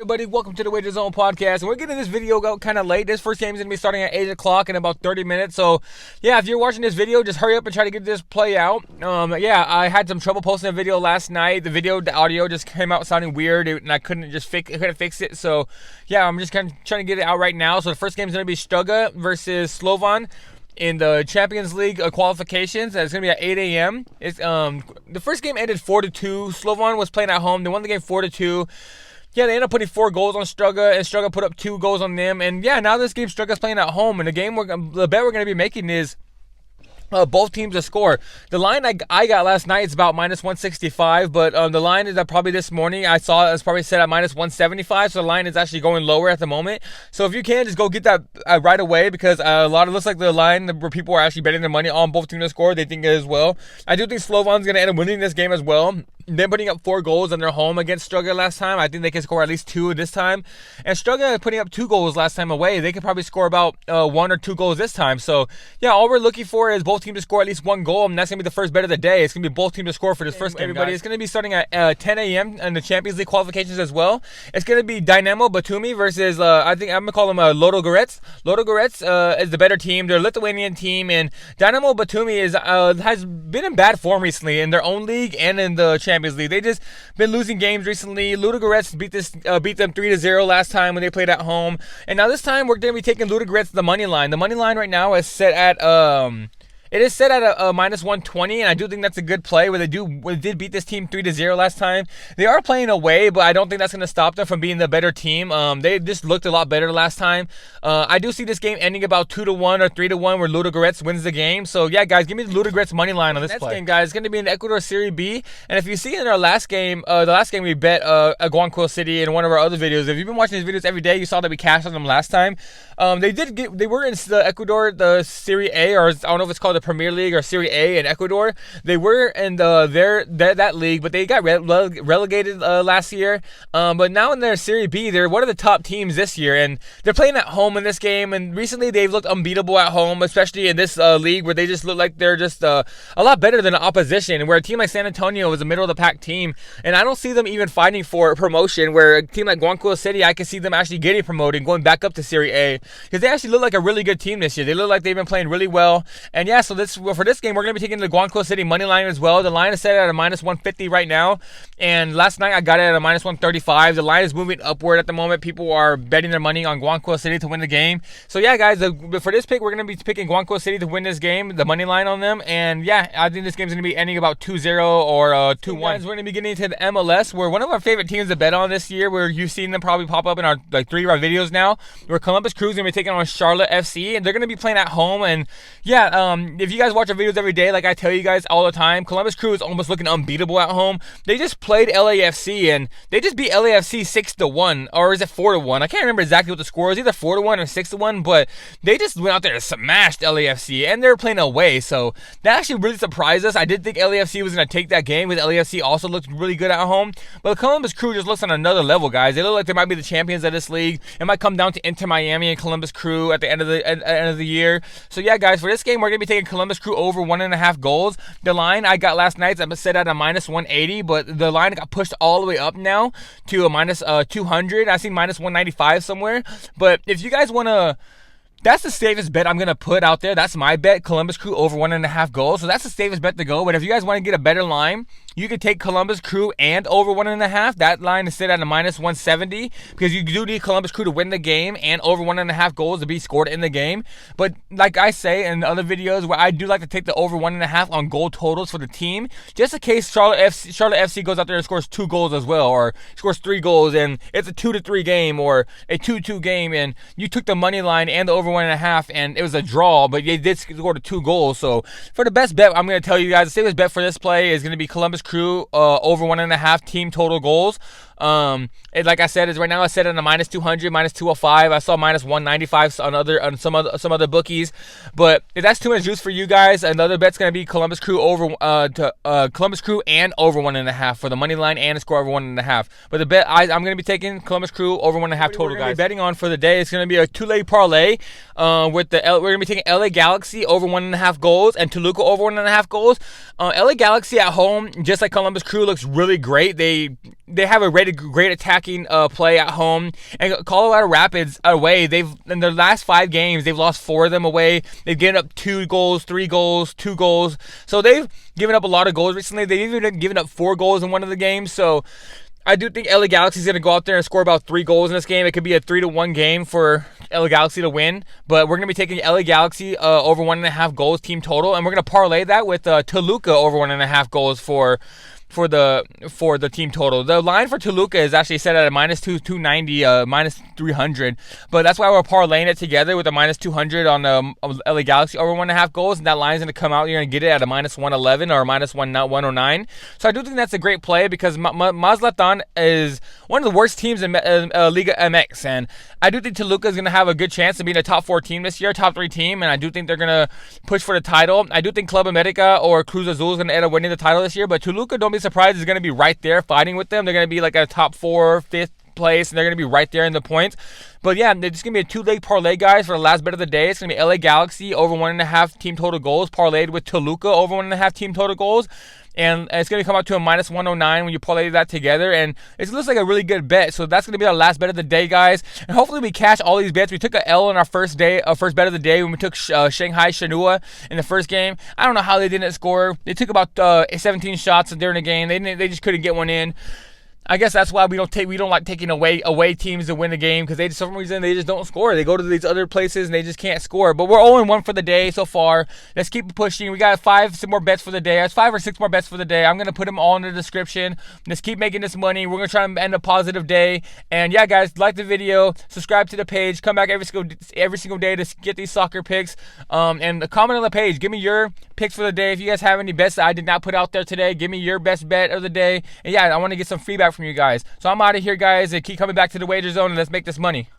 Everybody, welcome to the Wager Zone podcast, and we're getting this video out kind of late. This first game is going to be starting at 8 o'clock in about 30 minutes, so yeah, if you're watching this video, just hurry up and try to get this play out. Yeah, I had some trouble posting a video last night. The audio just came out sounding weird, and I couldn't fix it, so yeah, I'm just kind of trying to get it out right now. So the first game is going to be Struga versus Solvan in the Champions League qualifications. It's going to be at 8 a.m. The first game ended 4-2. Solvan was playing at home. They won the game 4-2. Yeah, they ended up putting 4 goals on Struga, and Struga put up 2 goals on them. And yeah, now this game, Struga's playing at home, and the bet we're going to be making is both teams to score. The line I got last night is about -165, but the line is probably this morning I saw it was probably set at -175, so the line is actually going lower at the moment. So if you can, just go get that right away, because looks like the line where people are actually betting their money on both teams to score, they think it as well. I do think Solvan's going to end up winning this game as well. They're putting up 4 goals on their home against Struga last time. I think they can score at least 2 this time. And Struga putting up 2 goals last time away. They could probably score about 1 or 2 goals this time. So, yeah, all we're looking for is both teams to score at least 1 goal, and that's going to be the first bet of the day. It's going to be both teams to score for this first game, everybody. It's going to be starting at 10 a.m. in the Champions League qualifications as well. It's going to be Dynamo Batumi versus, I think I'm going to call them Ludogorets. Ludogorets is the better team. They're a Lithuanian team, and Dynamo Batumi has been in bad form recently in their own league and in the Champions League. They just been losing games recently. Ludogorets beat them 3-0 last time when they played at home, and now this time we're going to be taking Ludogorets the money line. The money line right now is set at It is set at a -120, and I do think that's a good play. They did beat this team 3-0 last time. They are playing away, but I don't think that's going to stop them from being the better team. They just looked a lot better last time. I do see this game ending about 2-1 or 3-1, where Ludogorets wins the game. So yeah, guys, give me the Ludogorets money line on this play. Next game, guys, is going to be in Ecuador Serie B. And if you see in our last game, the last game we bet Guayanquil City in one of our other videos. If you've been watching these videos every day, you saw that we cashed on them last time. They were in the Ecuador, the Serie A, or I don't know if it's called the Premier League or Serie A in Ecuador. They were in that league, but they got relegated last year. But now in their Serie B, they're one of the top teams this year, and they're playing at home in this game. And recently, they've looked unbeatable at home, especially in this league, where they just look like they're just a lot better than the opposition. Where a team like San Antonio is a middle of the pack team, and I don't see them even fighting for promotion. Where a team like Guayanquil City, I can see them actually getting promoted, going back up to Serie A, because they actually look like a really good team this year. They look like they've been playing really well. And yeah, so for this game, we're going to be taking the Guayanquil City money line as well. The line is set at a -150 right now, and last night I got it at a -135. The line is moving upward at the moment. People are betting their money on Guayanquil City to win the game. So yeah, guys, for this pick, we're going to be picking Guayanquil City to win this game, the money line on them. And yeah, I think this game is going to be ending about 2-0 or 2-1. Guys, we're going to be getting into the MLS, where one of our favorite teams to bet on this year, where you've seen them probably pop up in our 3 of our videos now, where Colombus Crew is going to be taking on Charlotte FC, and they're going to be playing at home. And yeah, if you guys watch our videos every day, like I tell you guys all the time, Columbus Crew is almost looking unbeatable at home. They just played LAFC, and they just beat LAFC 6-1, or is it 4-1? I can't remember exactly what the score was, either 4-1 or 6-1, but they just went out there and smashed LAFC, and they're playing away, so that actually really surprised us. I did think LAFC was going to take that game, because LAFC also looked really good at home, but Columbus Crew just looks on another level, guys. They look like they might be the champions of this league. It might come down to Inter Miami and Columbus Crew at the end of the year. So yeah, guys, for this game, we're going to be taking Columbus Crew over 1.5 goals. The line I got last night is set at a -180, but the line got pushed all the way up now to a -200. I see -195 somewhere. But if you guys want to, that's the safest bet I'm going to put out there. That's my bet, Columbus Crew over 1.5 goals. So that's the safest bet to go. But if you guys want to get a better line, you could take Columbus Crew and over 1.5. That line is set at a -170, because you do need Columbus Crew to win the game and over 1.5 goals to be scored in the game. But like I say in other videos, where I do like to take the over 1.5 on goal totals for the team, just in case Charlotte FC goes out there and scores 2 goals as well, or scores 3 goals, and it's a 2-3 game or a 2-2 game, and you took the money line and the over 1.5, and it was a draw, but they did score 2 goals. So for the best bet, I'm going to tell you guys, the safest bet for this play is going to be Columbus Crew over 1.5 team total goals. Like I said, is right now I set it at a -200, -205. I saw -195 on some other bookies, but if that's too much juice for you guys, another bet's gonna be Columbus Crew over Columbus Crew and over 1.5 for the money line and a score over 1.5. But the bet I'm gonna be taking Columbus Crew over 1.5 total, guys. Betting on for the day is gonna be a 2-leg parlay. We're gonna be taking LA Galaxy over 1.5 goals and Toluca over 1.5 goals. LA Galaxy at home, just like Columbus Crew, looks really great. They they have a great attacking play at home. And Colorado Rapids away, they've in their last 5 games, they've lost 4 of them away. They've given up 2 goals, 3 goals, 2 goals. So they've given up a lot of goals recently. They've even given up 4 goals in one of the games. So I do think LA Galaxy is going to go out there and score about 3 goals in this game. It could be a 3-1 game for LA Galaxy to win, but we're going to be taking LA Galaxy over 1.5 goals team total, and we're going to parlay that with Toluca over 1.5 goals for the team total. The line for Toluca is actually set at a -290, -300, but that's why we're parlaying it together with a -200 on LA Galaxy over 1.5 goals, and that line is going to come out. You're going to get it at a -111 or a -109. So I do think that's a great play because Mazatlan is one of the worst teams in Liga MX, and I do think Toluca is going to have a good chance of being a top 4 team this year, top 3 team, and I do think they're going to push for the title. I do think Club America or Cruz Azul is going to end up winning the title this year, but Toluca, don't be surprised, is going to be right there fighting with them. They're going to be like a top 4, 5th place, and they're going to be right there in the points. But yeah, it's going to be a 2-leg parlay, guys, for the last bet of the day. It's going to be LA Galaxy over 1.5 team total goals parlayed with Toluca over 1.5 team total goals. And it's going to come out to a -109 when you parlay that together. And it looks like a really good bet. So that's going to be our last bet of the day, guys. And hopefully we cash all these bets. We took an L in our first bet of the day when we took Shanghai Shenhua in the first game. I don't know how they didn't score. They took about 17 shots during the game. They just couldn't get one in. I guess that's why we don't like taking away teams to win the game, because for some reason they just don't score. They go to these other places and they just can't score. But we're 0-1 for the day so far. Let's keep pushing. We got 5 more bets for the day. That's 5 or 6 more bets for the day. I'm gonna put them all in the description. Let's keep making this money. We're gonna try and end a positive day. And yeah, guys, like the video, subscribe to the page, come back every single day to get these soccer picks. And comment on the page. Give me your picks for the day. If you guys have any bets that I did not put out there today, give me your best bet of the day. And yeah, I want to get some feedback from you guys. So I'm out of here, guys, and keep coming back to the wager zone, and let's make this money.